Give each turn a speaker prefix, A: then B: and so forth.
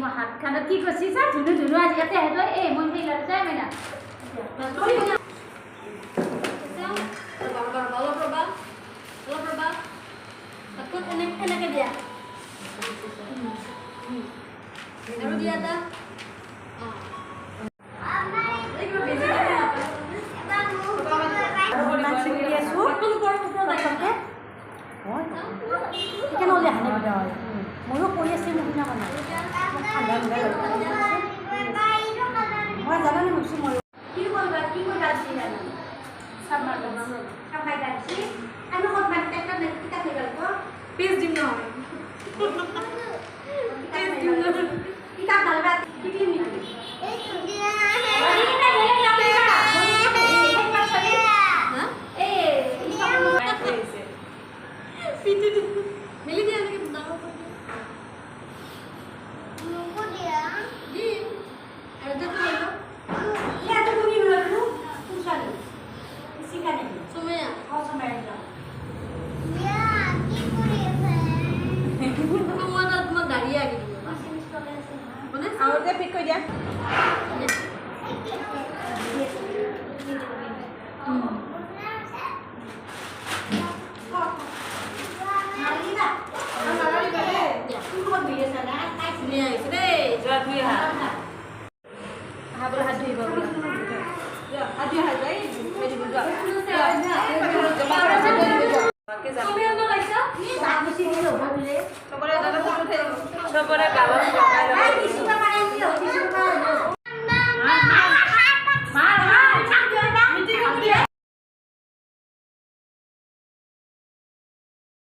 A: মই হাত খানত কি কৈছি চা ধুনু ধুনু আজি ইয়াতে হেত এই মই সেই লড় যায় মেনা
B: আৰু দিয়া দা
A: ময়ো কৰি আছো মোক শুনা কথা মই জানানে মুছি মই কি কৰিবা আছিল জানো সব মাৰ খাই যাচ্ছি আমি কত মারতে একটা নেকিটা হয়ে গেল তো
B: পিস দিম না
A: কিতা ঢালবা কি কি নি এই সুদিনা
B: মিলি দিয়া নাকি দাও
A: মুকো দিয়া
B: দি আর দেখো হলো
A: ইয়া তো তুমি বলছো তুষার শিখানে
B: সুমাইয়া
A: সময় দাও
C: ইয়া কি করিছে
B: তোমার তোমার দাঁড়িয়ে আগে দিও মানে
D: আওতে পিক কই দিয়া
A: সবরে গাওয়া